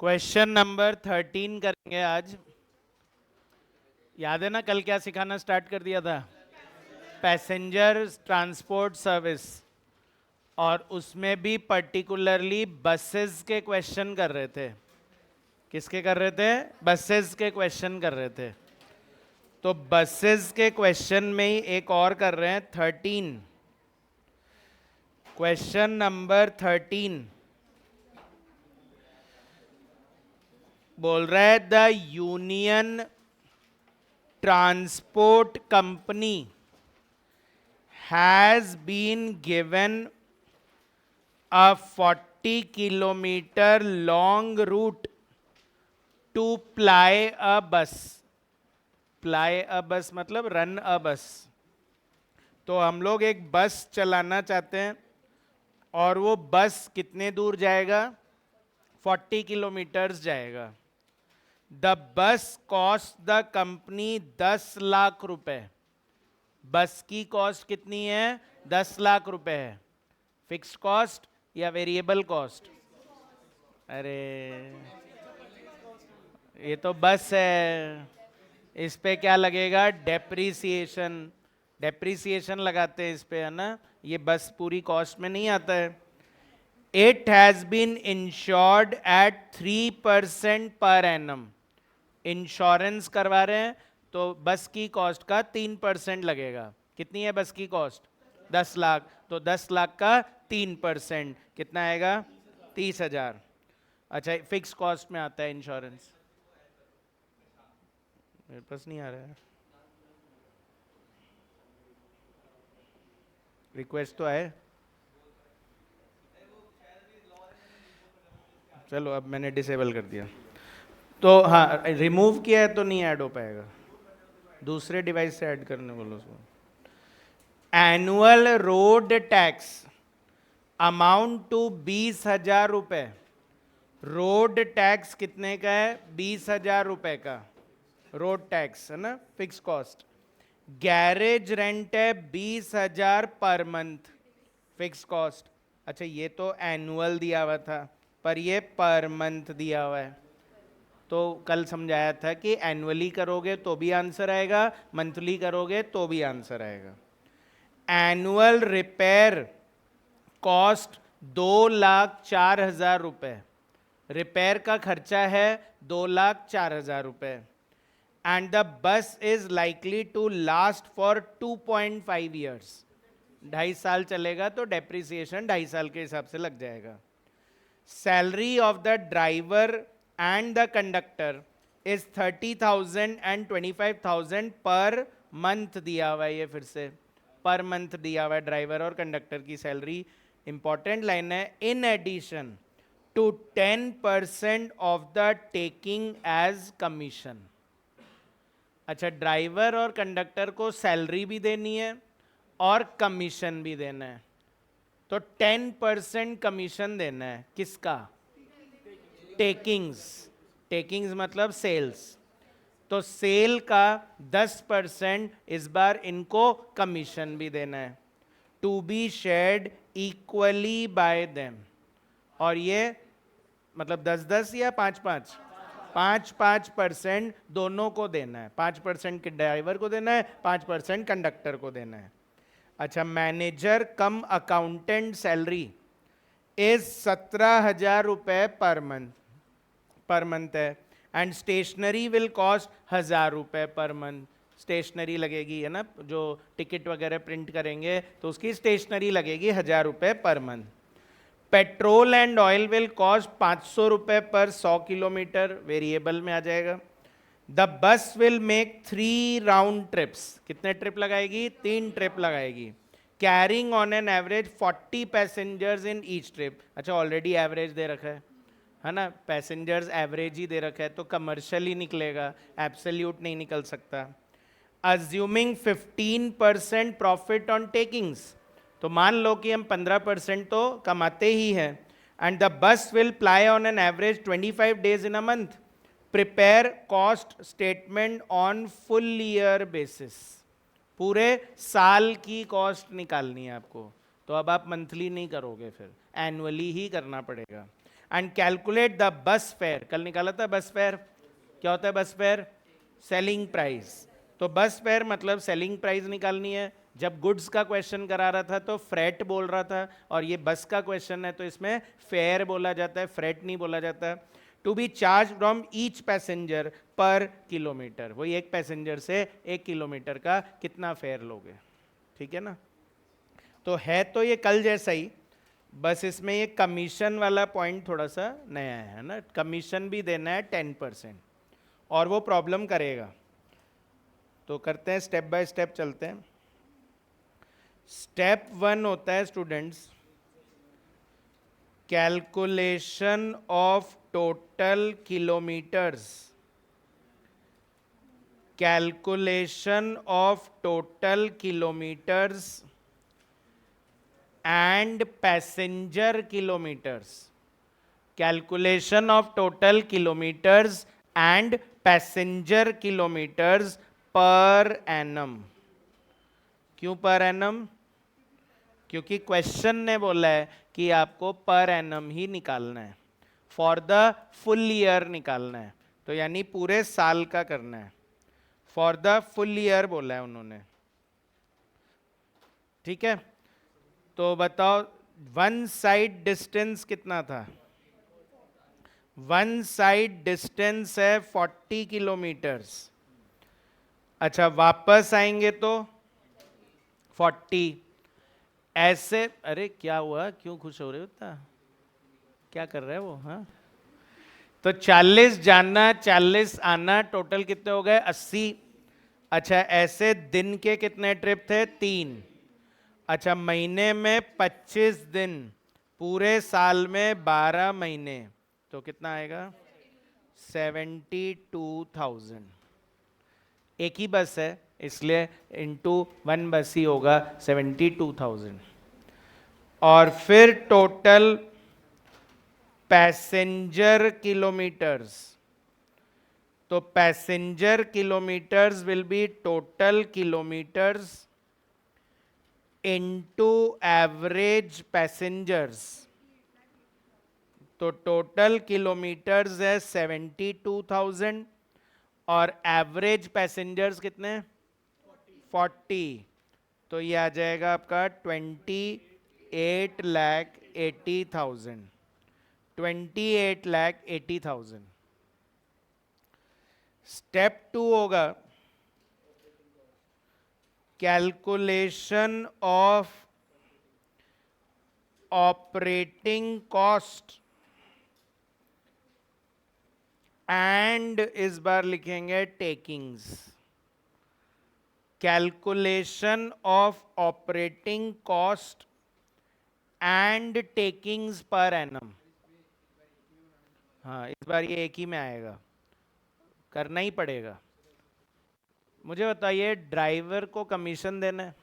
Question number 13 करेंगे आज। याद है ना कल क्या सिखाना स्टार्ट कर दिया था? पैसेंजर ट्रांसपोर्ट सर्विस, और उसमें भी पर्टिकुलरली बसेस के क्वेश्चन कर रहे थे। किसके कर रहे थे? बसेस के क्वेश्चन कर रहे थे। तो बसेस के क्वेश्चन में ही एक और कर रहे हैं 13। क्वेश्चन नंबर 13 बोल रहा है the union transport company has been given a 40-kilometer long route to ply a bus. Ply a bus मतलब run a bus। तो हम लोग एक बस चलाना चाहते हैं और वो बस कितने दूर जाएगा? 40 किलोमीटर्स जाएगा। The bus cost the company 10 lakh रुपए। बस की कॉस्ट कितनी है? 10 लाख रुपए है। फिक्स्ड कॉस्ट या वेरिएबल कॉस्ट? अरे ये तो बस है, इस पे क्या लगेगा? डेप्रीसिएशन। डेप्रीसिएशन लगाते हैं इस पे, है ना। ये बस पूरी कॉस्ट में नहीं आता है। It has been insured at 3% per annum. Insurance करवा रहे हैं तो बस की कॉस्ट का 3% लगेगा। कितनी है बस की कॉस्ट? 10 लाख। तो 10 लाख का 3% कितना आएगा? 30,000। अच्छा, फिक्स कॉस्ट में आता है इंश्योरेंस। मेरे पास नहीं आ रहा है, रिक्वेस्ट तो आए। चलो अब मैंने डिसेबल कर दिया। तो हाँ, रिमूव किया है तो नहीं ऐड हो पाएगा। दूसरे डिवाइस से ऐड करने बोलो उसको। Annual road tax amount to 20,000 रुपए। रोड टैक्स कितने का है? 20,000 रुपए का रोड टैक्स, है ना, फिक्स कॉस्ट। गैरेज रेंट है 20,000 पर मंथ, फिक्स कॉस्ट। अच्छा, ये तो एनुअल दिया हुआ था, पर ये पर मंथ दिया हुआ है। तो कल समझाया था कि एनुअली करोगे तो भी आंसर आएगा, मंथली करोगे तो भी आंसर आएगा। एनुअल रिपेयर कॉस्ट 2,04,000 रुपए। रिपेयर का खर्चा है 2,04,000 रुपए। And the bus is likely to last for 2.5 years. 2.5 साल चलेगा तो डेप्रिसिएशन 2.5 साल के हिसाब से लग जाएगा। Salary of the driver and the conductor is 30,000 and 25,000 per month दिया हुआ है। ये फिर से पर मंथ दिया हुआ है ड्राइवर और कंडक्टर की सैलरी। इंपॉर्टेंट लाइन है, in addition to 10% of the taking as commission. अच्छा, ड्राइवर और कंडक्टर को सैलरी भी देनी है और कमीशन भी देना है, तो 10% कमीशन देना है। किसका? टेकिंग्स। टेकिंग्स मतलब सेल्स। तो सेल का 10% इस बार इनको कमीशन भी देना है, to be shared equally by them. और ये मतलब 10-10 या 5-5? 5-5% दोनों को देना है। 5% ड्राइवर को देना है, 5% कंडक्टर को देना है। अच्छा, manager come accountant salary is 17,000 रुपए पर मंथ है। एंड स्टेशनरी विल कॉस्ट 1,000 रुपए पर मंथ। स्टेशनरी लगेगी, है ना, जो टिकट वगैरह प्रिंट करेंगे तो उसकी स्टेशनरी लगेगी 1,000 रुपए per month. Petrol and oil will cost 500 रुपए पर 100 किलोमीटर, वेरिएबल में आ जाएगा। The bus will make 3 round trips. कितने ट्रिप लगाएगी? 3 ट्रिप लगाएगी। Carrying on an average 40 passengers in each trip. अच्छा, ऑलरेडी एवरेज दे रखा है ना, पैसेंजर्स एवरेज ही दे रखा है, तो कमर्शियल ही निकलेगा, एब्सोल्यूट नहीं निकल सकता। अज्यूमिंग 15% प्रॉफिट ऑन टेकिंग्स, तो मान लो कि हम 15% तो कमाते ही हैं। एंड द बस will ply on an average 25 days in a month. Prepare cost statement on full year basis. पूरे साल की कॉस्ट निकालनी है आपको, तो अब आप मंथली नहीं करोगे, फिर एनुअली ही करना पड़ेगा। And calculate the bus fair. कल निकाला था बस फेयर, क्या होता है बस फेयर? Selling price. तो बस फेयर मतलब सेलिंग प्राइस निकालनी है। जब गुड्स का क्वेश्चन करा रहा था तो फ्रेट बोल रहा था, और ये बस का क्वेश्चन है तो इसमें फेयर बोला जाता है, फ्रेट नहीं बोला जाता। To be charge from each passenger per kilometre, वही एक पैसेंजर से 1 किलोमीटर का कितना फेयर लोगे, ठीक है ना। तो है तो ये कल जैसा ही, बस इसमें ये कमीशन वाला पॉइंट थोड़ा सा नया है ना। कमीशन भी देना है 10%, और वो प्रॉब्लम करेगा। तो करते हैं, स्टेप बाय स्टेप चलते हैं। स्टेप 1 होता है students, calculation of total kilometres. Calculation of total kilometres and passenger kilometres. Calculation of total kilometres and passenger kilometres per annum. क्यों पर एनम? क्योंकि क्वेश्चन ने बोला है कि आपको पर एनम ही निकालना है, फॉर द फुल ईयर निकालना है, तो यानी पूरे साल का करना है। फॉर द फुल ईयर बोला है उन्होंने, ठीक है। तो बताओ वन साइड डिस्टेंस कितना था? वन साइड डिस्टेंस है 40 किलोमीटर्स। अच्छा, वापस आएंगे तो 40। ऐसे, अरे क्या हुआ, क्यों खुश हो रहे हो इतना, क्या कर रहे हैं वो? हाँ, तो 40 जाना 40 आना, टोटल कितने हो गए? 80। अच्छा, ऐसे दिन के कितने ट्रिप थे? 3। अच्छा, महीने में 25 दिन, पूरे साल में 12 महीने, तो कितना आएगा? 72,000। एक ही बस है इसलिए इंटू 1 बस ही होगा, 72,000। और फिर टोटल पैसेंजर किलोमीटर्स, तो passenger kilometres will be total kilometres into average passengers. तो टोटल किलोमीटर्स है 72,000 और एवरेज पैसेंजर्स कितने? 40। तो ये आ जाएगा आपका 28,80,000। 28,80,000। स्टेप 2 होगा calculation of operating cost and इस बार लिखेंगे takings. Calculation of operating cost and takings per annum. हाँ, इस बार ये एक ही में आएगा, करना ही पड़ेगा। मुझे बताइए, ड्राइवर को कमीशन देना है,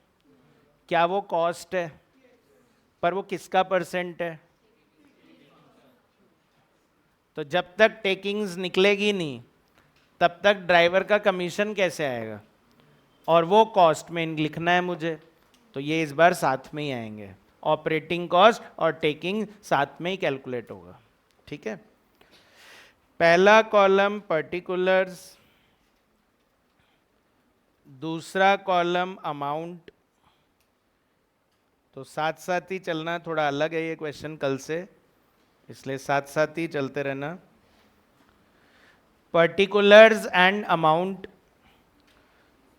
क्या वो कॉस्ट है? पर वो किसका परसेंट है? तो जब तक टेकिंग्स निकलेगी नहीं तब तक ड्राइवर का कमीशन कैसे आएगा? और वो कॉस्ट में लिखना है मुझे, तो ये इस बार साथ में ही आएंगे। ऑपरेटिंग कॉस्ट और टेकिंग साथ में ही कैलकुलेट होगा, ठीक है। पहला कॉलम पर्टिकुलर्स, दूसरा कॉलम अमाउंट। तो साथ साथ ही चलना, थोड़ा अलग है ये क्वेश्चन कल से, इसलिए साथ साथ ही चलते रहना। Particulars and amount.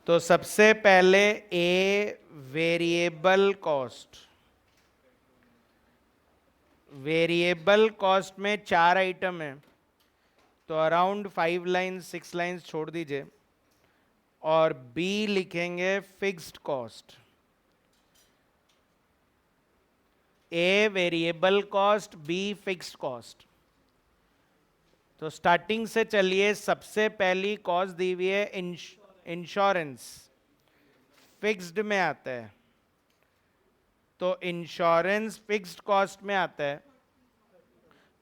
तो सबसे पहले a variable cost. Variable cost में 4 आइटम है, तो अराउंड 5 लाइन्स 6 लाइन्स छोड़ दीजिए। और बी लिखेंगे fixed cost. A variable cost, be fixed cost. तो स्टार्टिंग से चलिए, सबसे पहली कॉस्ट दी हुई है इंश्योरेंस, फिक्स्ड में आता है। तो इंश्योरेंस फिक्स्ड कॉस्ट में आता है,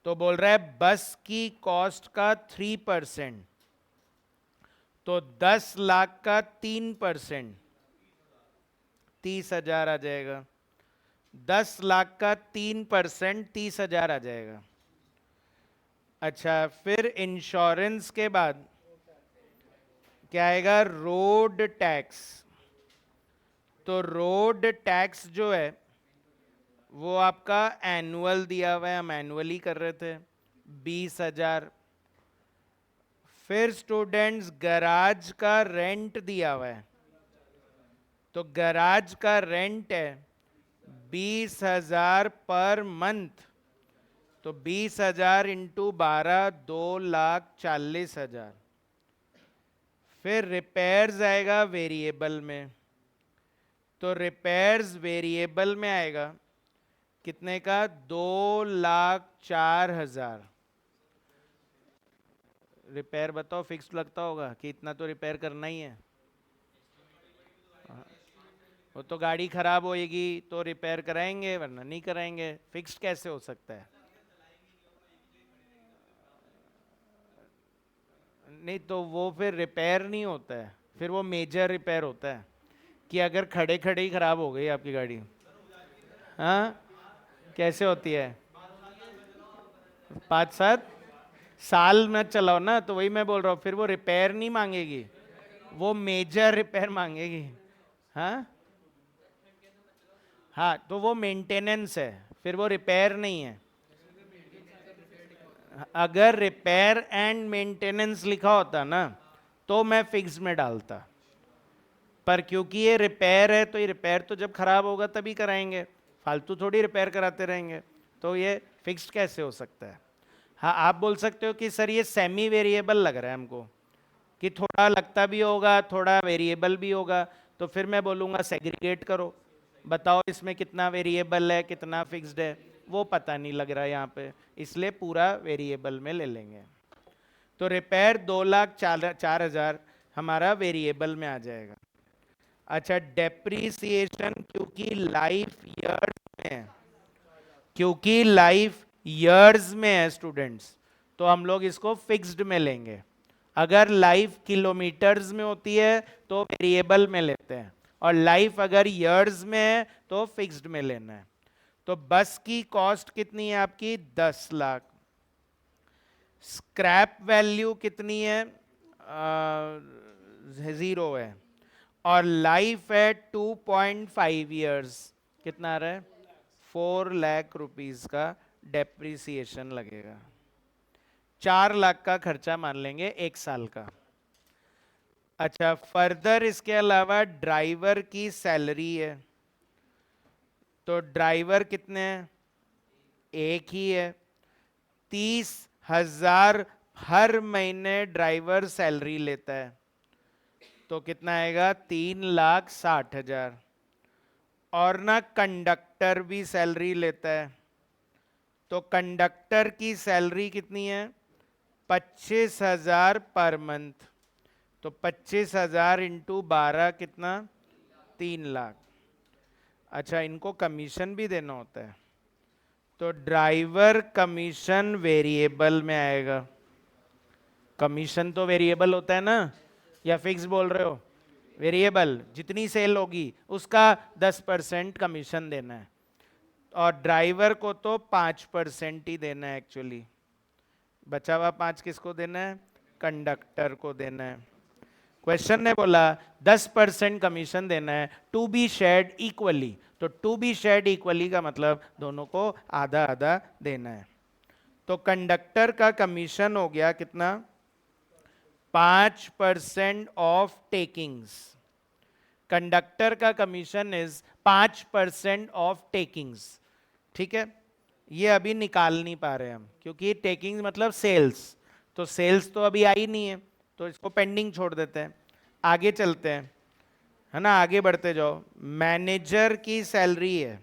तो बोल रहा है बस की कॉस्ट का 3%, तो 10 लाख का 3%, 30,000 आ जाएगा। 10 लाख का 3% 30,000 आ जाएगा। अच्छा, फिर इंश्योरेंस के बाद क्या आएगा? Road tax. तो रोड टैक्स जो है वो आपका एनुअल दिया हुआ है, हम एनुअली कर रहे थे, 20,000। फिर स्टूडेंट्स गराज का रेंट दिया हुआ है, तो गराज का रेंट है 20,000 पर मंथ। तो 20,000 इंटू 12, 2,40,000। फिर रिपेयर्स आएगा वेरिएबल में, तो रिपेयर्स वेरिएबल में आएगा कितने का? 2,04,000। रिपेयर बताओ, फिक्स लगता होगा कि इतना तो रिपेयर करना ही है। वो तो गाड़ी खराब होएगी तो रिपेयर कराएंगे, वरना नहीं कराएंगे। फिक्स कैसे हो सकता है? नहीं तो वो फिर रिपेयर नहीं होता है, फिर वो मेजर रिपेयर होता है कि अगर खड़े खड़े ही खराब हो गई आपकी गाड़ी। हाँ, कैसे होती है? 5-7 साल में चलाओ ना, तो वही मैं बोल रहा हूँ, फिर वो रिपेयर नहीं मांगेगी, वो मेजर रिपेयर मांगेगी। हाँ हाँ, तो वो मेंटेनेंस है, फिर वो रिपेयर नहीं है। अगर रिपेयर एंड मेंटेनेंस लिखा होता ना तो मैं फिक्स में डालता, पर क्योंकि ये रिपेयर है तो ये रिपेयर तो जब खराब होगा तभी कराएंगे, फालतू थोड़ी रिपेयर कराते रहेंगे, तो ये फिक्स्ड कैसे हो सकता है? हाँ, आप बोल सकते हो कि सर ये सेमी वेरिएबल लग रहा है हमको, कि थोड़ा लगता भी होगा थोड़ा वेरिएबल भी होगा, तो फिर मैं बोलूँगा सेग्रीगेट करो, बताओ इसमें कितना वेरिएबल है कितना फिक्स्ड है। वो पता नहीं लग रहा है यहाँ पे, इसलिए पूरा वेरिएबल में ले लेंगे। तो रिपेयर 2,04,000 हमारा वेरिएबल में आ जाएगा। अच्छा, डेप्रीसिएशन क्योंकि लाइफ ईयर्स में है, क्योंकि लाइफ ईयर्स में है स्टूडेंट्स, तो हम लोग इसको फिक्स्ड में लेंगे। अगर लाइफ किलोमीटर्स में होती है तो वेरिएबल में लेते हैं, और लाइफ अगर ईयर्स में है तो फिक्स्ड में लेना है। तो बस की कॉस्ट कितनी है आपकी? 10 लाख। स्क्रैप वैल्यू कितनी है? 0 है। और लाइफ है 2.5 ईयर्स, कितना आ रहा है? 4 लाख रुपीज का डेप्रिसिएशन लगेगा। 4 लाख का खर्चा मान लेंगे 1 साल का। अच्छा, फर्दर इसके अलावा ड्राइवर की सैलरी है, तो ड्राइवर कितने हैं? एक ही है। 30,000 हर महीने ड्राइवर सैलरी लेता है, तो कितना आएगा? 3,60,000। और ना कंडक्टर भी सैलरी लेता है, तो कंडक्टर की सैलरी कितनी है? 25,000 पर मंथ। तो 25,000 इंटू 12 कितना? 3 लाख। अच्छा, इनको कमीशन भी देना होता है, तो ड्राइवर कमीशन वेरिएबल में आएगा। कमीशन तो वेरिएबल होता है ना, या फिक्स बोल रहे हो? वेरिएबल, जितनी सेल होगी उसका 10% कमीशन देना है, और ड्राइवर को तो 5% ही देना है एक्चुअली। बचा हुआ 5 किसको देना है? कंडक्टर को देना है। क्वेश्चन ने बोला 10% कमीशन देना है, टू बी शेयर्ड इक्वली, तो टू बी शेयर्ड इक्वली का मतलब दोनों को आधा आधा देना है। तो कंडक्टर का कमीशन हो गया कितना? 5% ऑफ टेकिंग्स। कंडक्टर का कमीशन इज 5% ऑफ टेकिंग्स। ठीक है, ये अभी निकाल नहीं पा रहे हम, क्योंकि टेकिंग्स मतलब सेल्स, तो सेल्स तो अभी आई नहीं है, तो इसको पेंडिंग छोड़ देते हैं। आगे चलते हैं, है ना, आगे बढ़ते जाओ। मैनेजर की सैलरी है,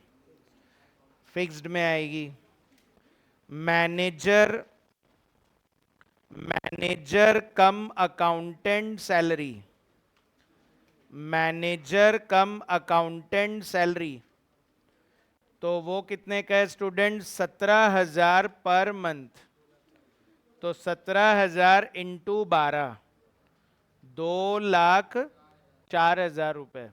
फिक्स्ड में आएगी। मैनेजर मैनेजर कम अकाउंटेंट सैलरी, मैनेजर कम अकाउंटेंट सैलरी, तो वो कितने का है स्टूडेंट? 17,000 per month. तो 17,000 इंटू 12, 2,04,000 रुपए।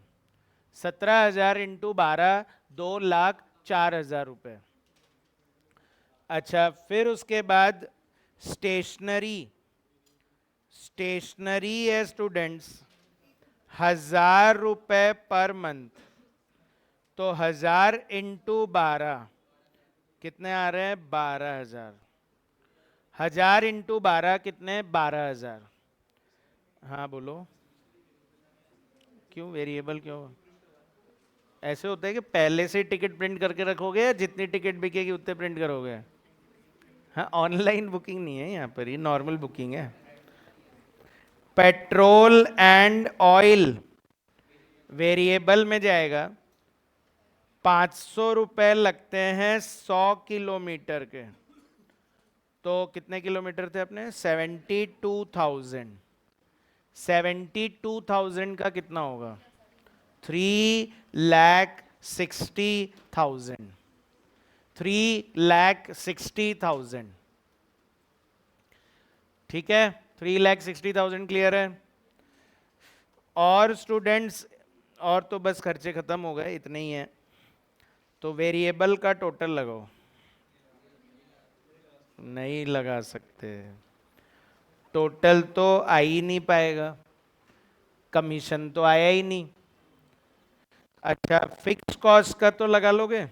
17,000 इंटू 12, 2,04,000 रुपए। अच्छा, फिर उसके बाद स्टेशनरी, स्टेशनरी है स्टूडेंट्स 1,000 रुपए पर मंथ, तो 1,000 इंटू 12 कितने आ रहे हैं? 12,000। 1,000 इंटू 12 कितने? 12,000। हाँ बोलो, क्यों वेरिएबल क्यों? ऐसे होता है कि पहले से टिकट प्रिंट करके रखोगे या जितनी टिकट बिकेगी उतने प्रिंट करोगे? हाँ, ऑनलाइन बुकिंग नहीं है यहाँ पर, ये नॉर्मल बुकिंग है। पेट्रोल एंड ऑयल वेरिएबल में जाएगा, 500 रुपए लगते हैं 100 किलोमीटर के, तो कितने किलोमीटर थे अपने? 72,000। 72,000 का कितना होगा? 3,60,000। 3,60,000, ठीक है, 3,60,000 क्लियर है? और स्टूडेंट्स, और तो बस खर्चे खत्म हो गए, इतने ही हैं, तो वेरिएबल का टोटल लगाओ। नहीं लगा सकते, टोटल तो आ ही नहीं पाएगा, कमीशन तो आया ही नहीं। अच्छा, फिक्स कॉस्ट का तो लगा लोगे?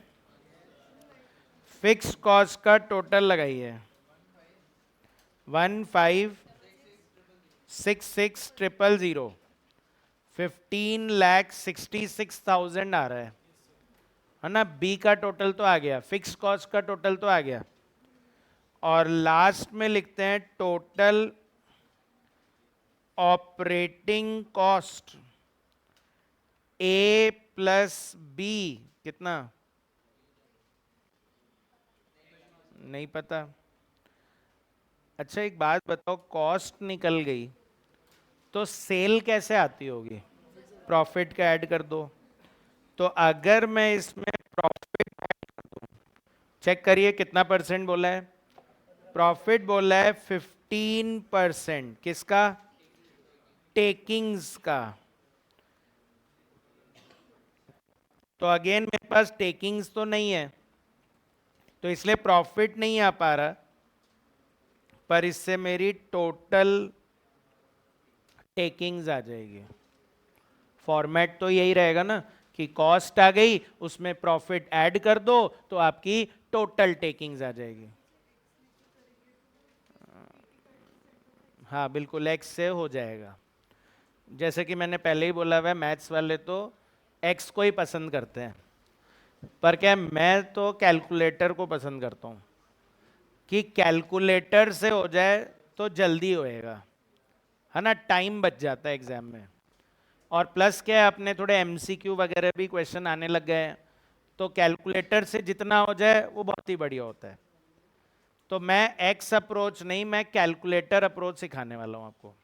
फिक्स कॉस्ट का टोटल लगाइए, 15,66,000, 15,66,000 आ रहा है ना? बी का टोटल तो आ गया, फिक्स कॉस्ट का टोटल तो आ गया, और लास्ट में लिखते हैं total operating cost A plus B कितना? नहीं पता। अच्छा एक बात बताओ, कॉस्ट निकल गई तो सेल कैसे आती होगी? प्रॉफिट का ऐड कर दो। तो अगर मैं इसमें प्रॉफिट ऐड कर दूं, चेक करिए कितना परसेंट बोला है? प्रॉफिट बोला है 15%। किसका? टेकिंग्स का। तो अगेन मेरे पास टेकिंग्स तो नहीं है, तो इसलिए प्रॉफिट नहीं आ पा रहा, पर इससे मेरी टोटल टेकिंग्स आ जाएगी। फॉर्मेट तो यही रहेगा ना कि कॉस्ट आ गई, उसमें प्रॉफिट ऐड कर दो तो आपकी टोटल टेकिंग्स आ जाएगी। हाँ बिल्कुल, एक्स से हो जाएगा। जैसे कि मैंने पहले ही बोला हुआ है, मैथ्स वाले तो एक्स को ही पसंद करते हैं, पर क्या मैं तो कैलकुलेटर को पसंद करता हूँ कि कैलकुलेटर से हो जाए तो जल्दी होएगा, है ना? टाइम बच जाता है एग्जाम में। और प्लस क्या है, अपने थोड़े एमसीक्यू वगैरह भी क्वेश्चन आने लग गए हैं, तो कैलकुलेटर से जितना हो जाए वो बहुत ही बढ़िया होता है। तो मैं एक्स अप्रोच नहीं, मैं कैलकुलेटर अप्रोच सिखाने वाला हूं आपको।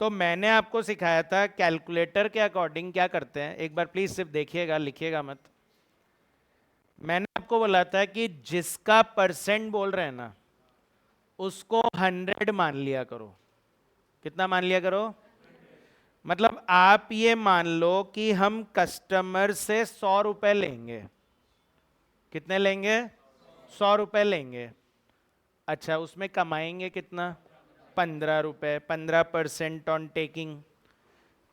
तो मैंने आपको सिखाया था कैलकुलेटर के अकॉर्डिंग क्या करते हैं, एक बार प्लीज सिर्फ देखिएगा, लिखिएगा मत। मैंने आपको बोला था कि जिसका परसेंट बोल रहे हैं ना, उसको 100 मान लिया करो। कितना मान लिया करो? मतलब आप ये मान लो कि हम कस्टमर से 100 रुपए लेंगे। कितने लेंगे? 100 रुपए लेंगे। अच्छा, उसमें कमाएंगे कितना? 15 रुपए, 15% ऑन टेकिंग।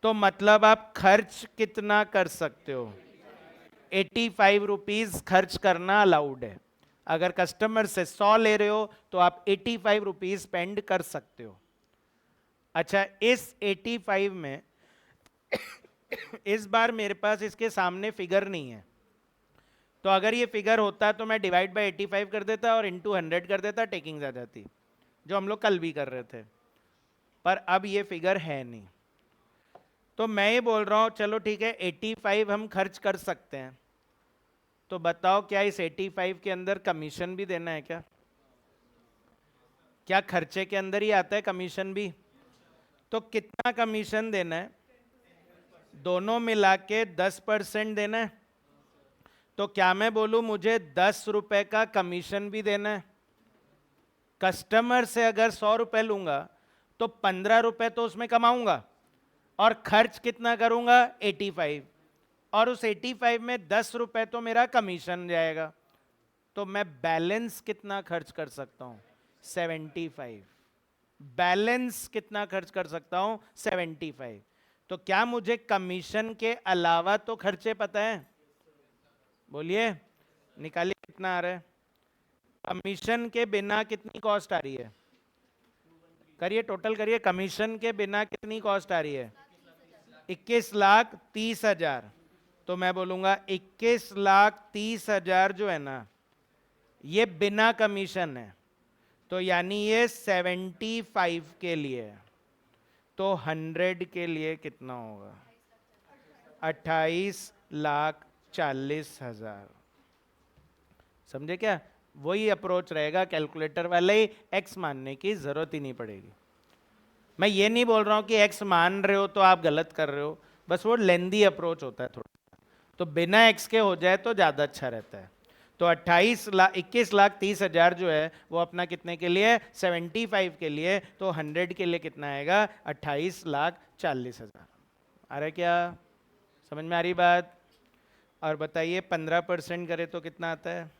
तो मतलब आप खर्च कितना कर सकते हो? 85 रुपीज खर्च करना अलाउड है। अगर कस्टमर से 100 ले रहे हो तो आप 85 रुपीज स्पेंड कर सकते हो। अच्छा, इस 85 में इस बार मेरे पास इसके सामने फिगर नहीं है, तो अगर ये फिगर होता तो मैं डिवाइड बाय 85 कर देता और इंटू 100 कर देता, टेकिंग्स आ जाती, जो हम लोग कल भी कर रहे थे। पर अब ये फिगर है नहीं, तो मैं ये बोल रहा हूं चलो ठीक है 85 हम खर्च कर सकते हैं। तो बताओ क्या इस 85 के अंदर कमीशन भी देना है क्या? क्या खर्चे के अंदर ही आता है कमीशन भी? तो कितना कमीशन देना है? दोनों मिला के 10% देना है। तो क्या मैं बोलूं मुझे 10 रुपए का कमीशन भी देना है? कस्टमर से अगर 100 रुपए लूंगा तो 15 रुपए तो उसमें कमाऊंगा, और खर्च कितना करूंगा? 85, और उस 85 में 10 रुपए तो मेरा कमीशन जाएगा। तो मैं बैलेंस कितना खर्च कर सकता हूं? 75। बैलेंस कितना खर्च कर सकता हूं? 75। तो क्या मुझे कमीशन के अलावा तो खर्चे पता है? बोलिए, निकालिए कितना आ रहा है। कमीशन के बिना कितनी कॉस्ट आ रही है? करिए, टोटल करिए। कमीशन के बिना कितनी कॉस्ट आ रही है? 21,30,000। तो मैं बोलूंगा 21,30,000 जो है ना, ये बिना कमीशन है। तो यानी ये 75 के लिए है। तो 100 के लिए कितना होगा? 28,40,000। समझे क्या? वही अप्रोच रहेगा, कैलकुलेटर वाले ही। एक्स मानने की जरूरत ही नहीं पड़ेगी। मैं ये नहीं बोल रहा हूं कि एक्स मान रहे हो तो आप गलत कर रहे हो, बस वो लेंदी अप्रोच होता है थोड़ा। तो बिना एक्स के हो जाए तो ज़्यादा अच्छा रहता है। तो 21,30,000 जो है वो अपना कितने के लिए? 75 के लिए। तो 100 के लिए कितना आएगा? 28,40,000। आ रहा है क्या? समझ में आ रही बात? और बताइए 15% करे तो कितना आता है?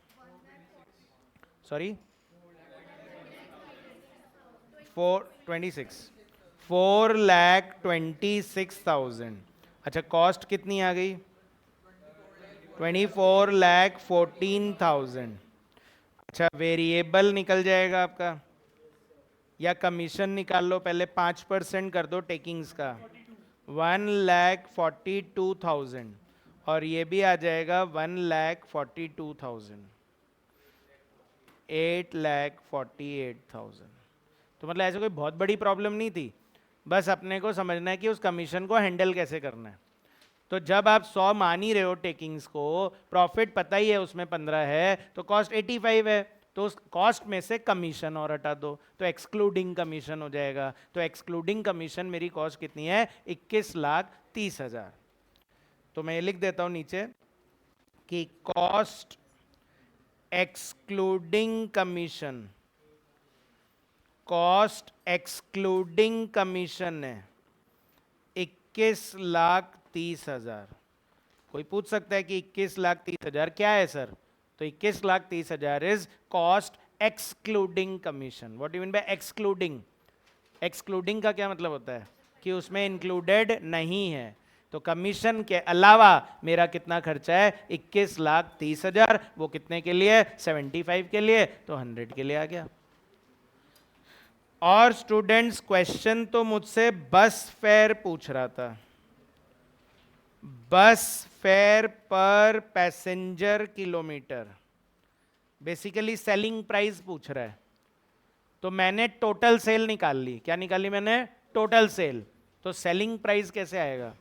सॉरी, 426,000। अच्छा, कॉस्ट कितनी आ गई? 24,14,000। अच्छा, वेरिएबल निकल जाएगा आपका, या कमीशन निकाल लो पहले। 5% कर दो टेकिंग्स का, 1,42,000। और ये भी आ जाएगा 1,42,000, 8,48,000। तो मतलब ऐसे कोई बहुत बड़ी प्रॉब्लम नहीं थी। बस अपने को समझना है कि उस कमीशन को हैंडल कैसे करना है। तो जब आप 100 मान ही रहे हो टेकिंग्स को, प्रॉफिट पता ही है उसमें 15 है, तो कॉस्ट 85 है। तो उस कॉस्ट में से कमीशन और हटा दो, तो एक्सक्लूडिंग कमीशन हो जाएगा। तो एक्सक्लूडिंग कमीशन मेरी कॉस्ट कितनी है? 21,30,000। तो मैं ये लिख देता हूं नीचे कि cost excluding commission, cost excluding commission है 21,30,000। कोई पूछ सकता है कि 21,30,000 क्या है सर? तो 21,30,000 is cost excluding commission. What you mean by excluding? Excluding का क्या मतलब होता है? कि उसमें इंक्लूडेड नहीं है। तो कमीशन के अलावा मेरा कितना खर्चा है? 21,30,000। वो कितने के लिए? 75 के लिए। तो 100 के लिए आ गया। और स्टूडेंट्स, क्वेश्चन तो मुझसे बस फेयर पूछ रहा था। बस फेयर पर passenger kilometre, basically selling price पूछ रहा है। तो मैंने टोटल सेल निकाल ली। क्या निकाली मैंने? Total sale. तो सेलिंग प्राइस कैसे आएगा?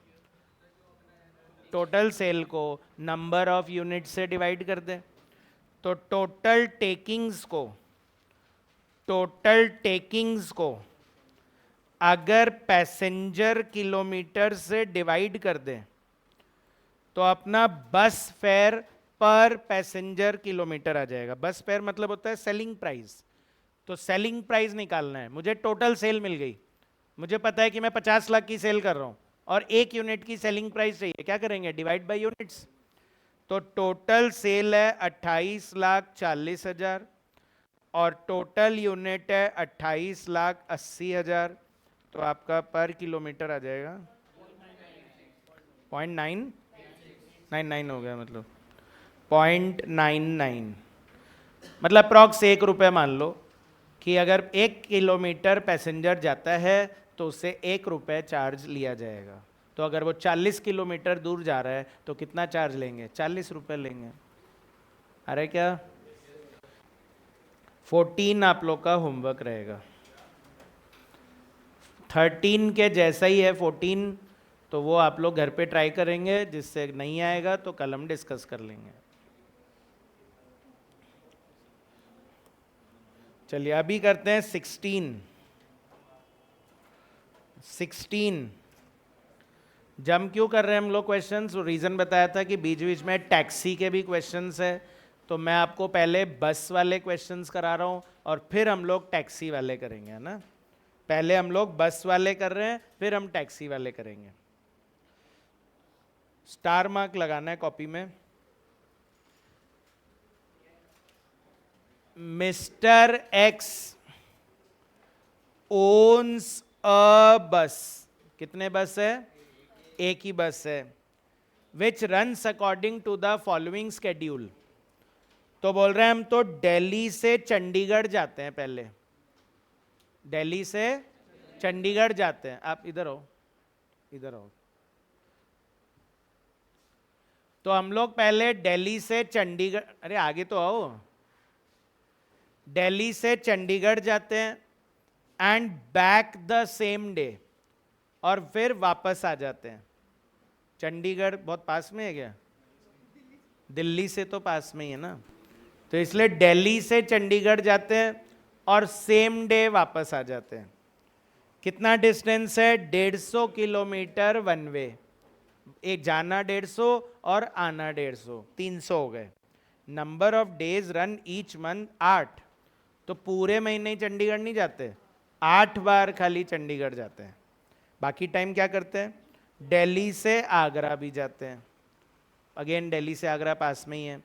टोटल सेल को नंबर ऑफ यूनिट से डिवाइड कर दे। तो टोटल टेकिंग्स को अगर पैसेंजर किलोमीटर से डिवाइड कर दें तो अपना बस फेयर पर पैसेंजर किलोमीटर आ जाएगा। बस फेयर मतलब होता है सेलिंग प्राइस। तो सेलिंग प्राइस निकालना है मुझे। टोटल सेल मिल गई, मुझे पता है कि मैं 50 लाख की सेल कर रहा हूं और 1 यूनिट की सेलिंग प्राइस चाहिए। क्या करेंगे? Divide by units. तो टोटल सेल है 28,40,000 और टोटल यूनिट है 28,80,000। तो आपका पर किलोमीटर आ जाएगा 0.999 हो गया, मतलब 0.99। मतलब अप्रॉक्स 1 रुपये मान लो कि अगर 1 किलोमीटर पैसेंजर जाता है तो उससे 1 रुपये चार्ज लिया जाएगा। तो अगर वो 40 किलोमीटर दूर जा रहा है तो कितना चार्ज लेंगे? 40 रुपये लेंगे। अरे क्या? 14 आप लोग का होमवर्क रहेगा। 13 के जैसा ही है 14, तो वो आप लोग घर पे ट्राई करेंगे। जिससे नहीं आएगा तो कल हम डिस्कस कर लेंगे। चलिए अभी करते हैं 16। जम क्यों कर रहे हैं हम लोग क्वेश्चंस? रीज़न बताया था कि बीच बीच में टैक्सी के भी क्वेश्चंस है। तो मैं आपको पहले बस वाले क्वेश्चंस करा रहा हूँ और फिर हम लोग टैक्सी वाले करेंगे, है ना? पहले हम लोग बस वाले कर रहे हैं, फिर हम टैक्सी वाले करेंगे। स्टार मार्क लगाना है कॉपी में। Mister x owns a bus, कितने बस है? एक ही बस है, which runs according to the following schedule। तो बोल रहे हैं हम तो दिल्ली से चंडीगढ़ जाते हैं, पहले दिल्ली से चंडीगढ़ जाते हैं। आप इधर हो, इधर हो। तो हम लोग पहले दिल्ली से चंडीगढ़, अरे आगे तो आओ, दिल्ली से चंडीगढ़ जाते हैं and back the same day, और फिर वापस आ जाते हैं। चंडीगढ़ बहुत पास में है क्या? दिल्ली से तो पास में ही है ना, तो इसलिए दिल्ली से चंडीगढ़ जाते हैं और सेम डे वापस आ जाते हैं। कितना डिस्टेंस है? 150 किलोमीटर वन वे, एक जाना 150 और आना 150, 300 हो गए। Number of days run each month 8, तो पूरे महीने ही चंडीगढ़ नहीं जाते, 8 बार खाली चंडीगढ़ जाते हैं। बाकी टाइम क्या करते हैं? दिल्ली से आगरा भी जाते हैं, अगेन दिल्ली से आगरा पास में ही है,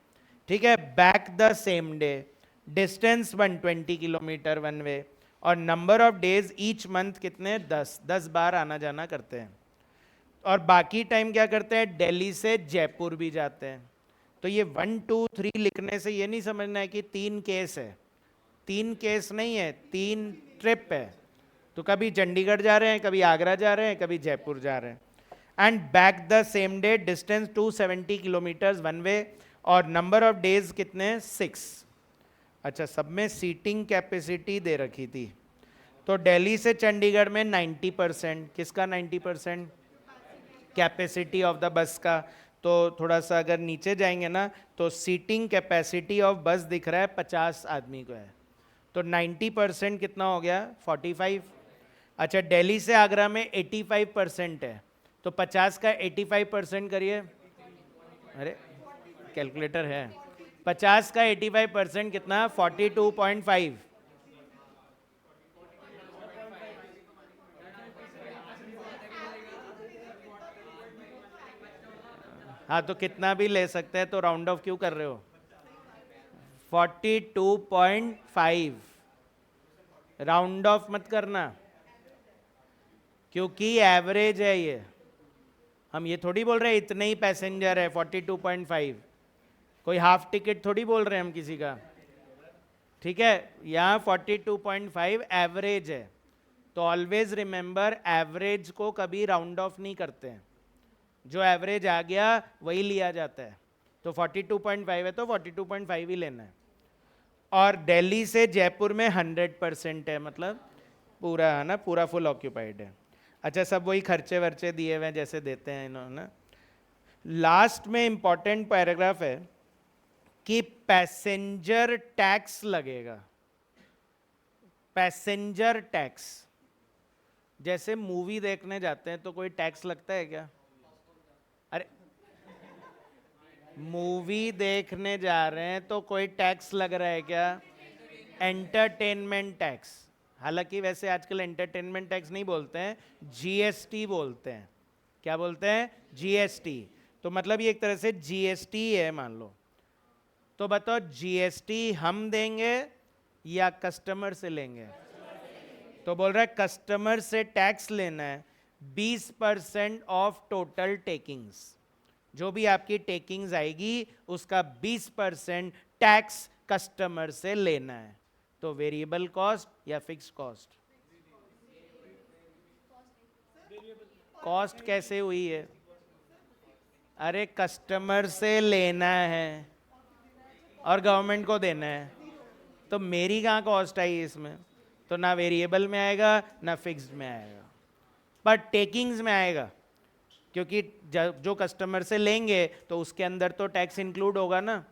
ठीक है। Back the same day, distance 120 kilometre one way, और number of days each month कितने? 10 बार आना जाना करते हैं। और बाकी टाइम क्या करते हैं? दिल्ली से जयपुर भी जाते हैं। तो ये 1 2 3 लिखने से ये नहीं समझना है कि 3 केस है, 3 केस नहीं है, 3 ट्रिप है। तो कभी चंडीगढ़ जा रहे हैं, कभी आगरा जा रहे हैं, कभी जयपुर जा रहे हैं। And back the same day, distance 270 kilometre one way, और नंबर ऑफ डेज कितने? 6। अच्छा, सब में सीटिंग कैपेसिटी दे रखी थी। तो दिल्ली से चंडीगढ़ में 90%, किसका 90%? कैपेसिटी ऑफ द बस का। तो थोड़ा सा अगर नीचे जाएंगे ना, तो सीटिंग कैपेसिटी ऑफ बस दिख रहा है 50 आदमी को है, तो 90% कितना हो गया? 45। अच्छा, दिल्ली से आगरा में 85% है, तो 50 का 85% करिए। अरे कैलकुलेटर है, 50 का 85% कितना? 42.5। हाँ, तो कितना भी ले सकते हैं, तो राउंड ऑफ क्यों कर रहे हो? 42.5, राउंड ऑफ मत करना, क्योंकि एवरेज है ये। हम ये थोड़ी बोल रहे हैं इतने ही पैसेंजर है 42.5, कोई हाफ टिकट थोड़ी बोल रहे हैं हम किसी का, ठीक है। यहाँ 42.5 एवरेज है, तो ऑलवेज रिमेंबर एवरेज को कभी राउंड ऑफ नहीं करते हैं, जो एवरेज आ गया वही लिया जाता है। तो 42.5 है तो 42.5 ही लेना है। और दिल्ली से जयपुर में 100% है, मतलब पूरा है ना, पूरा फुल ऑक्यूपाइड है। अच्छा, सब वही खर्चे वर्चे दिए हुए जैसे देते हैं इन्होंने। लास्ट में इंपॉर्टेंट पैराग्राफ है कि पैसेंजर टैक्स लगेगा। पैसेंजर टैक्स, जैसे मूवी देखने जाते हैं तो कोई टैक्स लगता है क्या? अरे मूवी देखने जा रहे हैं तो कोई टैक्स लग रहा है क्या? Entertainment tax. हालांकि वैसे आजकल एंटरटेनमेंट टैक्स नहीं बोलते हैं, जीएसटी बोलते हैं। क्या बोलते हैं? जीएसटी। तो मतलब ये एक तरह से जीएसटी है मान लो। तो बताओ जीएसटी हम देंगे या कस्टमर से लेंगे? तो बोल रहा है कस्टमर से टैक्स लेना है 20% ऑफ टोटल टेकिंग्स। जो भी आपकी टेकिंग्स आएगी उसका 20% टैक्स कस्टमर से लेना है। तो वेरिएबल कॉस्ट या फिक्स कॉस्ट? कॉस्ट कैसे हुई है? अरे कस्टमर से लेना है और गवर्नमेंट को देना है, तो मेरी कहाँ कॉस्ट आई इसमें? तो ना वेरिएबल में आएगा ना फिक्स्ड में आएगा, पर टेकिंग्स में आएगा, क्योंकि जो कस्टमर से लेंगे तो उसके अंदर तो टैक्स इंक्लूड होगा ना।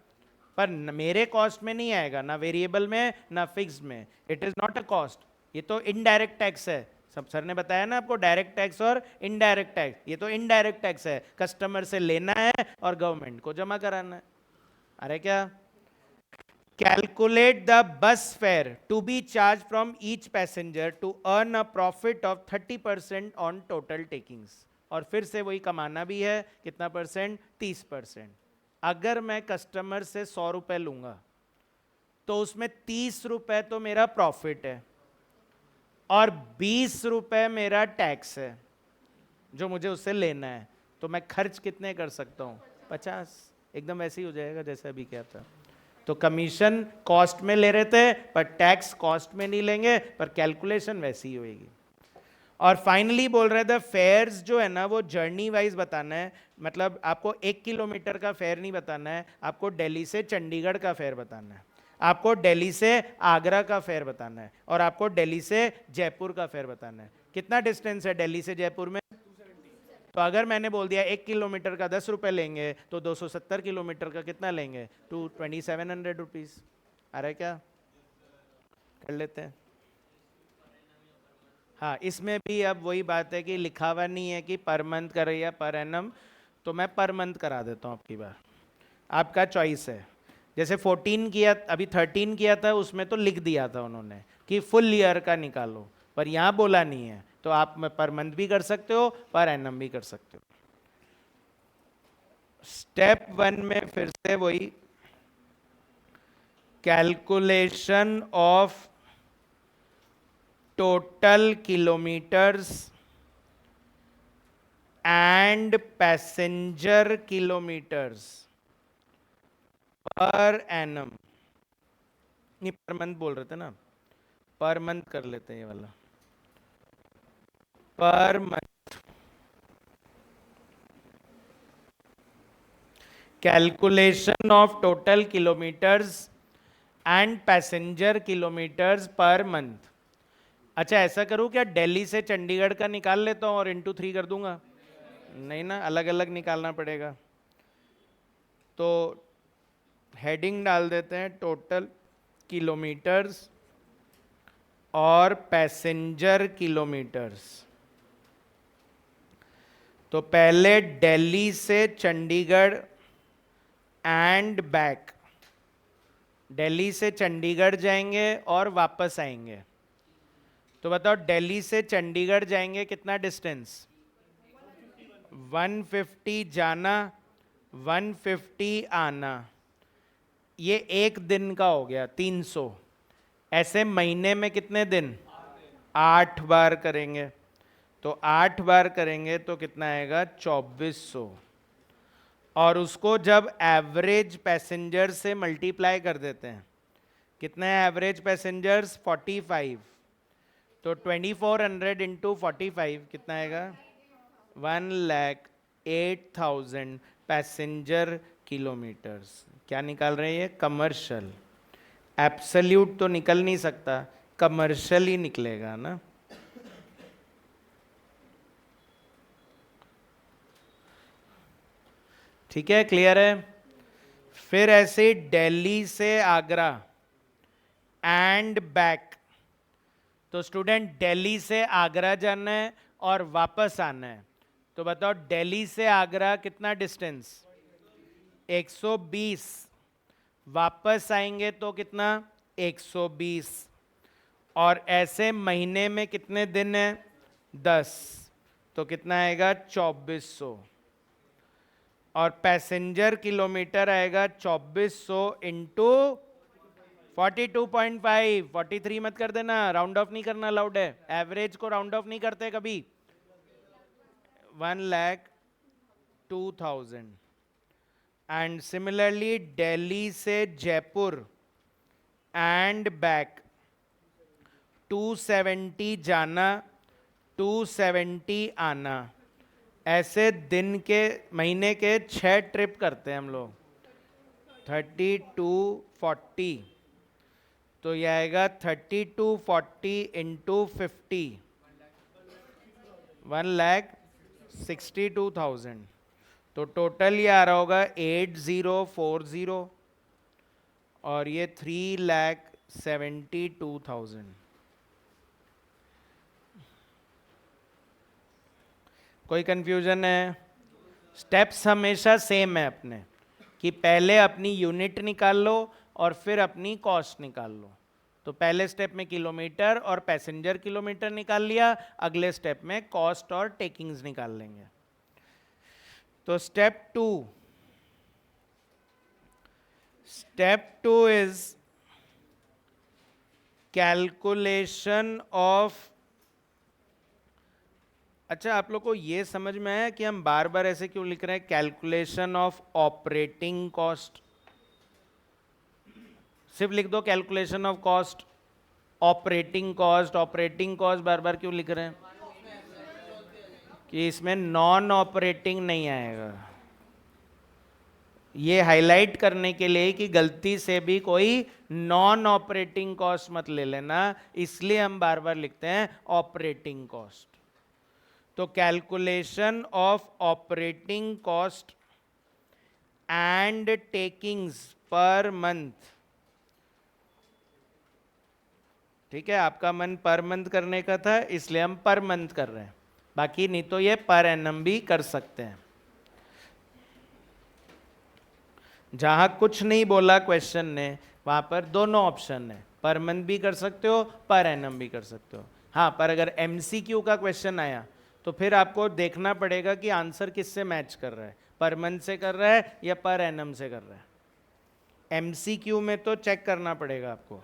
पर मेरे कॉस्ट में नहीं आएगा, ना वेरिएबल में ना फिक्स्ड में। It is not a cost, ये तो इनडायरेक्ट टैक्स है। सब सर ने बताया ना आपको, डायरेक्ट टैक्स और इनडायरेक्ट टैक्स। ये तो इनडायरेक्ट टैक्स है, कस्टमर से लेना है और गवर्नमेंट को जमा कराना है। अरे क्या? Calculate the bus fare to be charge from each passenger to earn a profit of 30% on total takings. और फिर से वही कमाना भी है, कितना परसेंट? 30%। अगर मैं कस्टमर से 100 रुपए लूंगा तो उसमें 30 रुपए तो मेरा प्रॉफिट है, और 20 रुपए मेरा टैक्स है जो मुझे उससे लेना है, तो मैं खर्च कितने कर सकता हूँ? 50। एकदम वैसे ही हो जाएगा जैसे अभी क्या था। तो कमीशन कॉस्ट में ले रहे थे पर टैक्स कॉस्ट में नहीं लेंगे, पर कैलकुलेशन वैसी ही होगी। और फाइनली बोल रहे थे फेयर्स जो है ना वो जर्नी वाइज बताना है, मतलब आपको 1 किलोमीटर का फेयर नहीं बताना है, आपको दिल्ली से चंडीगढ़ का फेयर बताना है, आपको दिल्ली से आगरा का फेयर बताना है, और आपको दिल्ली से जयपुर का फेयर बताना है। कितना डिस्टेंस है दिल्ली से जयपुर में? तो अगर मैंने बोल दिया 1 किलोमीटर का 10 रुपए लेंगे, तो 270 किलोमीटर का कितना लेंगे? 2700 रुपीज। आ रहा है क्या? कर लेते हैं। हाँ, इसमें भी अब वही बात है कि लिखा हुआ नहीं है कि पर मंथ करे या पर एनम, तो मैं पर मंथ करा देता हूँ आपकी बार, आपका चॉइस है। जैसे 14 किया, अभी 13 किया था, उसमें तो लिख दिया था उन्होंने कि फुल ईयर का निकालो, पर यहाँ बोला नहीं है, तो आप पर मंथ भी कर सकते हो, पर एनम भी कर सकते हो। स्टेप 1 में फिर से वही calculation of total kilometres and passenger kilometres per annum, नहीं पर मंथ बोल रहे थे ना, पर मंथ कर लेते हैं ये वाला, per month calculation of total kilometres and passenger kilometres per month. अच्छा ऐसा करूं क्या, दिल्ली से चंडीगढ़ का निकाल लेता हूं और इंटू 3 कर दूंगा? नहीं ना, अलग अलग निकालना पड़ेगा। तो हेडिंग डाल देते हैं टोटल किलोमीटर्स और पैसेंजर किलोमीटर्स। तो पहले दिल्ली से चंडीगढ़ एंड बैक, दिल्ली से चंडीगढ़ जाएंगे और वापस आएंगे। तो बताओ दिल्ली से चंडीगढ़ जाएंगे कितना डिस्टेंस? 150 जाना, 150 आना, ये एक दिन का हो गया 300। ऐसे महीने में कितने दिन? 8 बार करेंगे, तो 8 बार करेंगे तो कितना आएगा? 2400। और उसको जब एवरेज पैसेंजर से मल्टीप्लाई कर देते हैं, कितने एवरेज पैसेंजर्स? 45। तो 2400 इंटू 45 कितना आएगा? 1,08,000 पैसेंजर किलोमीटर्स। क्या निकाल रहे हैं ये? कमर्शियल। एब्सोल्यूट तो निकल नहीं सकता, कमर्शियल ही निकलेगा ना। ठीक है, क्लियर है? फिर ऐसे दिल्ली से आगरा एंड बैक। तो स्टूडेंट दिल्ली से आगरा जाना है और वापस आना है, तो बताओ दिल्ली से आगरा कितना डिस्टेंस? 120। वापस आएंगे तो कितना? 120। और ऐसे महीने में कितने दिन है? 10। तो कितना आएगा? 2400। और पैसेंजर किलोमीटर आएगा 2400 इंटू 42.5। 43 मत कर देना, राउंड ऑफ नहीं करना अलाउड है, एवरेज को राउंड ऑफ नहीं करते कभी। 1,02,000। एंड सिमिलरली दिल्ली से जयपुर एंड बैक 270 जाना, 270 आना। ऐसे दिन के महीने के 6 ट्रिप करते हैं हम लोग, 3240। तो यह आएगा 3240 इंटू 50, 1,62,000। तो टोटल ये आ रहा होगा 8040, और ये 3,72,000। कोई कंफ्यूजन है? स्टेप्स हमेशा सेम है अपने, कि पहले अपनी यूनिट निकाल लो और फिर अपनी कॉस्ट निकाल लो। तो पहले स्टेप में किलोमीटर और पैसेंजर किलोमीटर निकाल लिया, अगले स्टेप में कॉस्ट और टेकिंग्स निकाल लेंगे। तो स्टेप 2 इज कैलकुलेशन ऑफ अच्छा, आप लोग को ये समझ में आया कि हम बार बार ऐसे क्यों लिख रहे हैं कैलकुलेशन ऑफ ऑपरेटिंग कॉस्ट? सिर्फ लिख दो calculation of cost, operating cost बार बार क्यों लिख रहे हैं? कि इसमें नॉन ऑपरेटिंग नहीं आएगा, ये हाईलाइट करने के लिए कि गलती से भी कोई नॉन ऑपरेटिंग कॉस्ट मत ले लेना, इसलिए हम बार बार लिखते हैं ऑपरेटिंग कॉस्ट। तो calculation of operating cost and takings per month, ठीक है, आपका मन पर मंथ करने का था इसलिए हम पर मंथ कर रहे हैं, बाकी नहीं तो ये पर एनम भी कर सकते हैं। जहां कुछ नहीं बोला क्वेश्चन ने वहां पर दोनों ऑप्शन है, पर मंथ भी कर सकते हो, पर एनम भी कर सकते हो। हाँ, पर अगर एमसीक्यू का क्वेश्चन आया तो फिर आपको देखना पड़ेगा कि आंसर किससे मैच कर रहा है, पर मंथ से कर रहा है या पर एनम से कर रहा है। एमसीक्यू में तो चेक करना पड़ेगा आपको।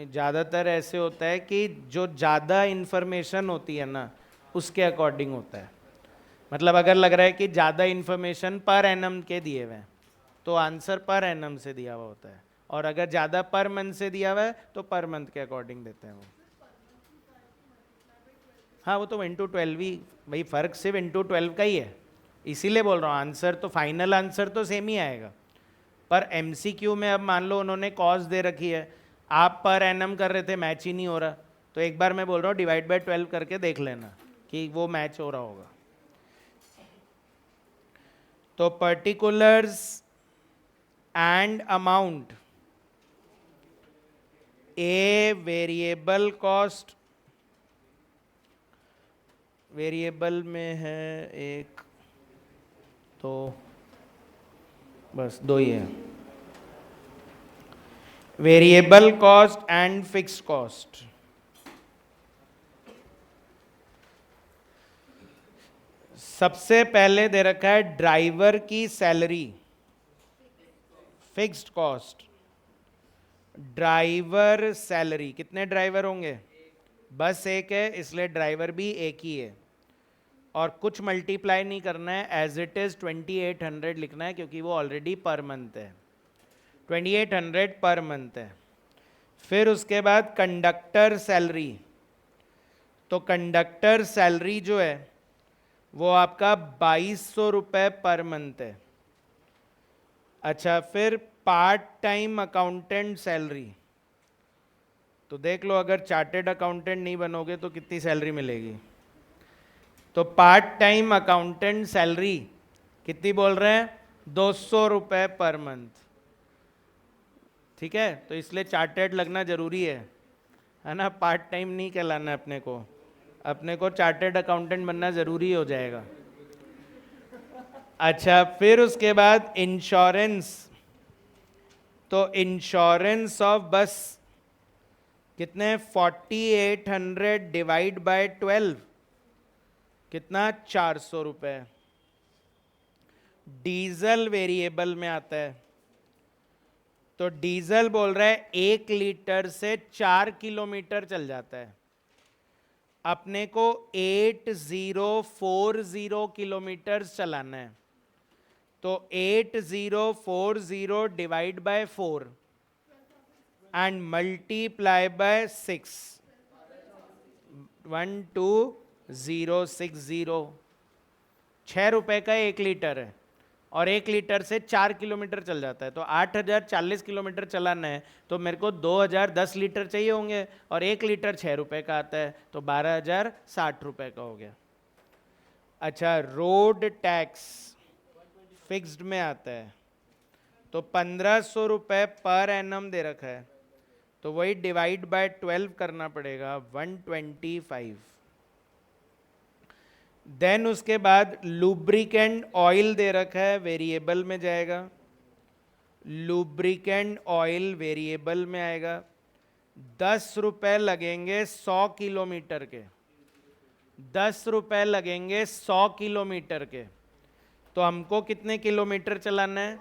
ज़्यादातर ऐसे होता है कि जो ज़्यादा इंफॉर्मेशन होती है ना उसके अकॉर्डिंग होता है। मतलब अगर लग रहा है कि ज़्यादा इंफॉर्मेशन पर एनम के दिए हुए हैं तो आंसर पर एनम से दिया हुआ होता है, और अगर ज़्यादा पर मंथ से दिया हुआ है तो पर मंथ के अकॉर्डिंग देते हैं वो। हाँ, वो तो इंटू 12 ही, भाई फ़र्क सिर्फ इंटू 12 का ही है, इसीलिए बोल रहा हूँ आंसर तो फाइनल आंसर तो सेम ही आएगा। पर एमसीक्यू में अब मान लो उन्होंने कॉस्ट दे रखी है, आप पर एनम कर रहे थे, मैच ही नहीं हो रहा, तो एक बार मैं बोल रहा हूँ डिवाइड बाय 12 करके देख लेना कि वो मैच हो रहा होगा। तो particulars and amount, a variable cost, variable में है एक, तो बस दो ही है, variable cost and fix cost. सबसे पहले दे रखा है ड्राइवर की salary, fixed cost, driver salary. कितने ड्राइवर होंगे? बस एक है इसलिए ड्राइवर भी एक ही है, और कुछ मल्टीप्लाई नहीं करना है, एज इट इज 2800 लिखना है क्योंकि वो ऑलरेडी पर मंथ है, 2800 पर मंथ है। फिर उसके बाद कंडक्टर सैलरी, तो कंडक्टर सैलरी जो है वो आपका 2200 रुपये पर मंथ है। अच्छा, फिर पार्ट टाइम अकाउंटेंट सैलरी, तो देख लो अगर चार्टेड अकाउंटेंट नहीं बनोगे तो कितनी सैलरी मिलेगी। तो पार्ट टाइम अकाउंटेंट सैलरी कितनी बोल रहे हैं? 200 रुपये पर मंथ, ठीक है, तो इसलिए चार्टेड लगना जरूरी है ना, पार्ट टाइम नहीं कहलाना अपने को चार्टेड अकाउंटेंट बनना जरूरी हो जाएगा। अच्छा, फिर उसके बाद इंश्योरेंस, तो इंश्योरेंस ऑफ बस कितने? 4800 डिवाइड बाय 12, कितना? 400 रुपये। डीजल वेरिएबल में आता है, तो डीजल बोल रहा है 1 लीटर से 4 किलोमीटर चल जाता है, अपने को 8040 किलोमीटर चलाना है, तो 8040 divide by 4 and multiply by 6, 12060, 6 रुपए का 1 लीटर है, और 1 लीटर से 4 किलोमीटर चल जाता है, तो 8040 किलोमीटर चलाना है तो मेरे को 2010 लीटर चाहिए होंगे, और 1 लीटर 6 रुपए का आता है तो 12060 रुपए का हो गया। अच्छा, रोड टैक्स फिक्स्ड में आता है, तो 1500 रुपये पर एनम दे रखा है, तो वही डिवाइड बाय 12 करना पड़ेगा, 125। देन उसके बाद लुब्रिकेंट ऑयल दे रखा है, वेरिएबल में जाएगा, लुब्रिकेंट ऑयल वेरिएबल में आएगा, 10 रुपए लगेंगे 100 किलोमीटर के, 10 रुपए लगेंगे 100 किलोमीटर के, तो हमको कितने किलोमीटर चलाना है?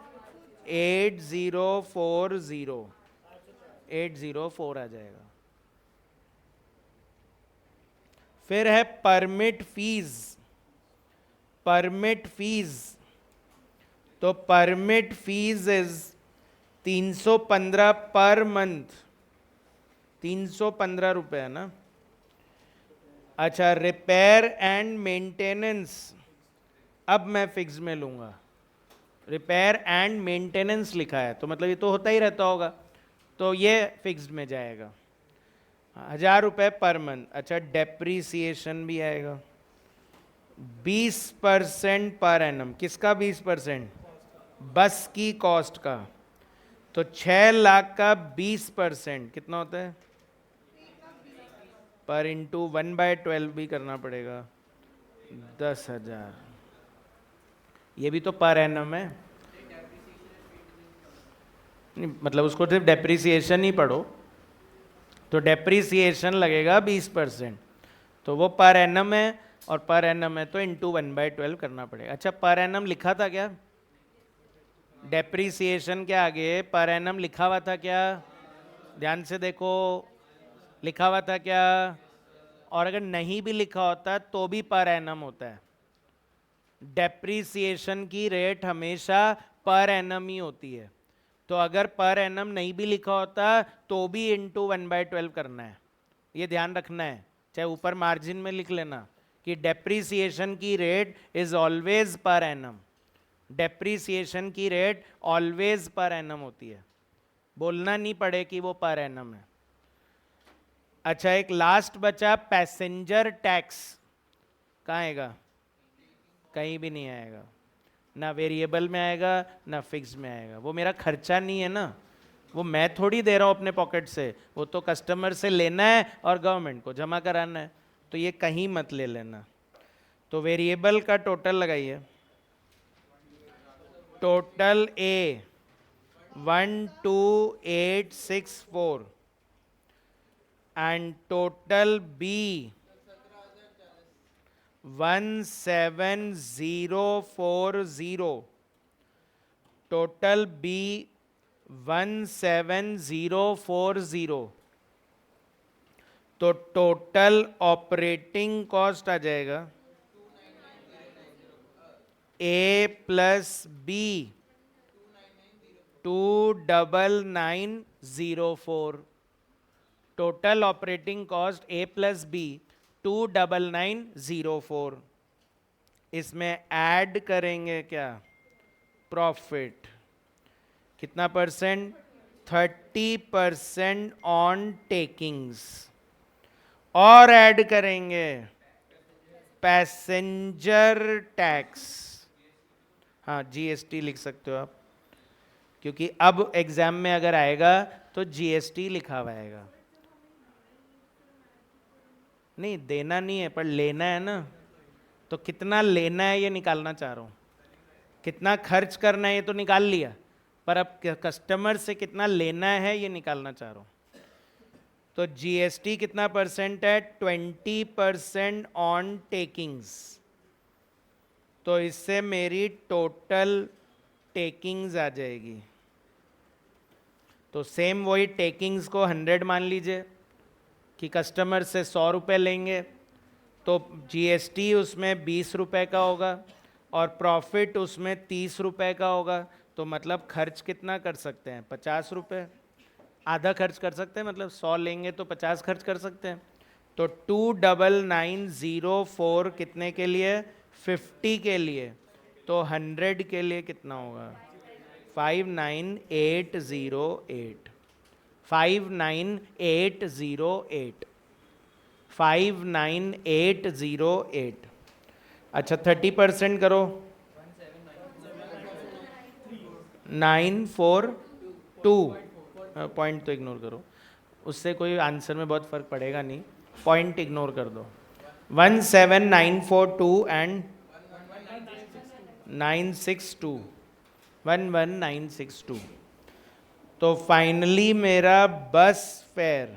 8040, 804 आ जाएगा। फिर है परमिट फीस। परमिट फीस, तो permit fees is 315 per month, 315 रुपए है ना। अच्छा, रिपेयर एंड मेंटेनेंस, अब मैं फिक्स में लूंगा। रिपेयर एंड मेंटेनेंस लिखा है तो मतलब ये तो होता ही रहता होगा, तो ये फिक्स्ड में जाएगा, 1000 रुपये पर मंथ। अच्छा, डेप्रीसिएशन भी आएगा 20% पर एनम। किसका 20%? बस की कॉस्ट का। तो 6 लाख का 20% कितना होता है? पर इंटू 1/12 भी करना पड़ेगा, 10,000। ये भी तो पर एनम है, नहीं मतलब उसको सिर्फ डेप्रीसिएशन ही पढ़ो तो डेप्रीसिएशन लगेगा 20%, तो वो पर एनम है, और पर एनम है तो इंटू 1/12 करना पड़ेगा। अच्छा, पर एनम लिखा था क्या? डेप्रीसिएशन के आगे पर एनम लिखा हुआ था क्या? ध्यान से देखो, लिखा हुआ था क्या? और अगर नहीं भी लिखा होता तो भी पर एनम होता है। डेप्रीसिएशन की रेट हमेशा पर एनम ही होती है, तो अगर पर एनम नहीं भी लिखा होता तो भी इंटू 1/12 करना है, ये ध्यान रखना है। चाहे ऊपर मार्जिन में लिख लेना कि डेप्रीसिएशन की rate is always per annum, depreciation की रेट ऑलवेज पर एनम होती है, बोलना नहीं पड़े कि वो पर एनम है। अच्छा, एक लास्ट बचा पैसेंजर टैक्स, कहाँ आएगा? कहीं भी नहीं आएगा, ना वेरिएबल में आएगा ना फिक्स में आएगा, वो मेरा खर्चा नहीं है ना, वो मैं थोड़ी दे रहा हूँ अपने पॉकेट से, वो तो कस्टमर से लेना है और गवर्नमेंट को जमा कराना है, तो ये कहीं मत ले लेना। तो वेरिएबल का टोटल लगाइए, total A 12864 and total B 17040, total B 17040, तो टोटल ऑपरेटिंग कॉस्ट आ जाएगा A plus B 29904, total operating cost A plus B 29904। इसमें ऐड करेंगे क्या? प्रॉफिट, कितना परसेंट? 30% ऑन टेकिंग्स, और ऐड करेंगे पैसेंजर टैक्स। हाँ, जीएसटी लिख सकते हो आप, क्योंकि अब एग्जाम में अगर आएगा तो जीएसटी लिखा हुआ आएगा। नहीं देना नहीं है पर लेना है ना, तो कितना लेना है ये निकालना चाह रहा हूँ, कितना खर्च करना है ये तो निकाल लिया, पर अब कस्टमर से कितना लेना है ये निकालना चाह रहा हूँ। तो जीएसटी कितना परसेंट है? 20% ऑन टेकिंग्स, तो इससे मेरी टोटल टेकिंग्स आ जाएगी। तो सेम वही टेकिंग्स को 100 मान लीजिए कि कस्टमर से 100 रुपये लेंगे, तो जीएसटी उसमें 20 रुपये का होगा और प्रॉफिट उसमें 30 रुपये का होगा, तो मतलब खर्च कितना कर सकते हैं? 50 रुपये, आधा खर्च कर सकते हैं, मतलब 100 लेंगे तो 50 खर्च कर सकते हैं। तो 29904 कितने के लिए? 50 के लिए, तो 100 के लिए कितना होगा? 59808, 59808, 59808। अच्छा, 30% करो, 942, पॉइंट तो इग्नोर करो, उससे कोई आंसर में बहुत फर्क पड़ेगा नहीं, पॉइंट इग्नोर कर दो। 17942 एंड 962, 11962। तो फाइनली मेरा बस फेयर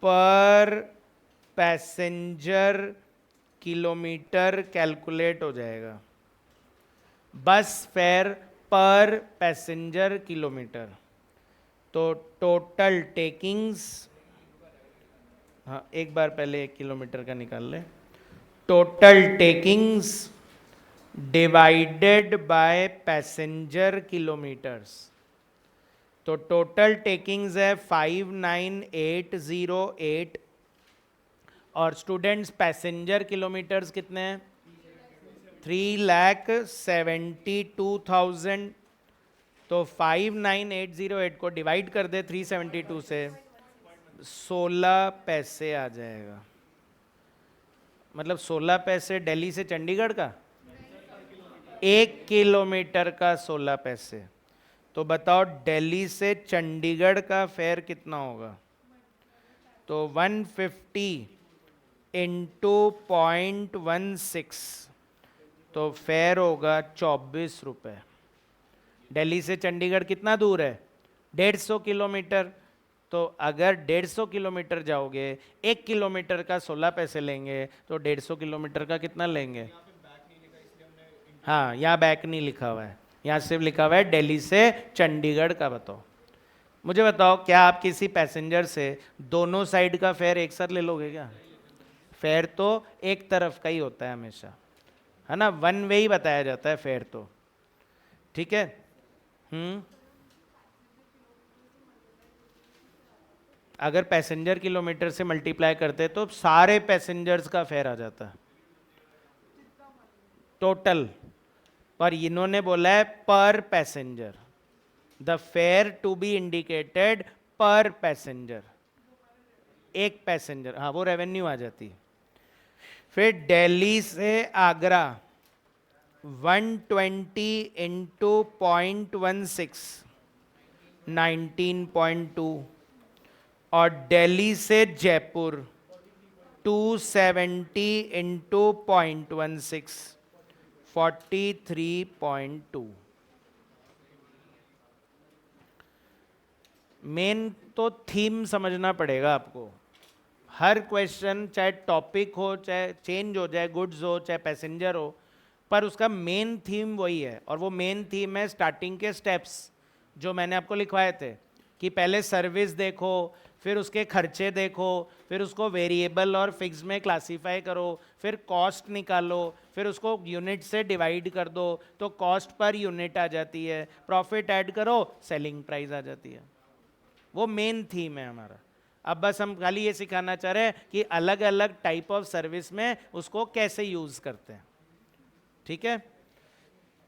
पर पैसेंजर किलोमीटर कैलकुलेट हो जाएगा, बस फेयर पर पैसेंजर किलोमीटर। तो टोटल टेकिंग्स, हाँ, एक बार पहले 1 किलोमीटर का निकाल ले। Total takings divided by passenger kilometres. तो टोटल टेकिंग्स है 59808 और स्टूडेंट्स पैसेंजर किलोमीटर्स कितने हैं? 3,72,000। तो 59808 को डिवाइड कर दे 372 से, 16 पैसे आ जाएगा। मतलब 16 पैसे दिल्ली से चंडीगढ़ का, 1 किलोमीटर का 16 पैसे। तो बताओ दिल्ली से चंडीगढ़ का फेयर कितना होगा? तो 150 इंटू 0.16, तो फेयर होगा 24 रुपये। दिल्ली से चंडीगढ़ कितना दूर है? 150 किलोमीटर। तो अगर 150 किलोमीटर जाओगे, 1 किलोमीटर का 16 पैसे लेंगे, तो 150 किलोमीटर का कितना लेंगे? हाँ, यहाँ बैक नहीं लिखा हुआ है, यहाँ सिर्फ लिखा हुआ है दिल्ली से चंडीगढ़ का। बताओ, मुझे बताओ, क्या आप किसी पैसेंजर से दोनों साइड का फेयर एक साथ ले लोगे क्या? फेयर तो एक तरफ का ही होता है हमेशा, है ना, वन वे ही बताया जाता है फेयर तो। ठीक है। अगर पैसेंजर किलोमीटर से मल्टीप्लाई करते तो सारे पैसेंजर्स का फेयर आ जाता है टोटल, पर इन्होंने बोला है per passenger, the fare to be indicated per passenger, एक पैसेंजर। हाँ, वो रेवेन्यू आ जाती है। फिर दिल्ली से आगरा 120 इंटू 0.16, 19.2। और दिल्ली से जयपुर 270 इंटू 0.16, 43.2। मेन तो थीम समझना पड़ेगा आपको। हर क्वेश्चन चाहे टॉपिक हो, चाहे चेंज हो जाए, गुड्स हो चाहे पैसेंजर हो, पर उसका मेन थीम वही है। और वो मेन थीम है स्टार्टिंग के स्टेप्स जो मैंने आपको लिखवाए थे, कि पहले सर्विस देखो, फिर उसके खर्चे देखो, फिर उसको वेरिएबल और फिक्स में क्लासीफाई करो, फिर कॉस्ट निकालो, फिर उसको यूनिट से डिवाइड कर दो तो कॉस्ट पर यूनिट आ जाती है, प्रॉफिट ऐड करो, सेलिंग प्राइस आ जाती है। वो मेन थीम है हमारा। अब बस हम खाली ये सिखाना चाह रहे हैं कि अलग अलग टाइप ऑफ सर्विस में उसको कैसे यूज करते हैं। ठीक है।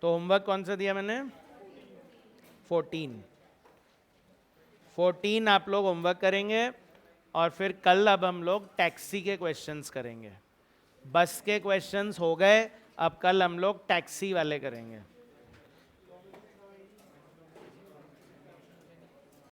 तो होमवर्क कौन सा दिया मैंने? 14 आप लोग होमवर्क करेंगे। और फिर कल अब हम लोग टैक्सी के क्वेश्चंस करेंगे। बस के क्वेश्चंस हो गए, अब कल हम लोग टैक्सी वाले करेंगे।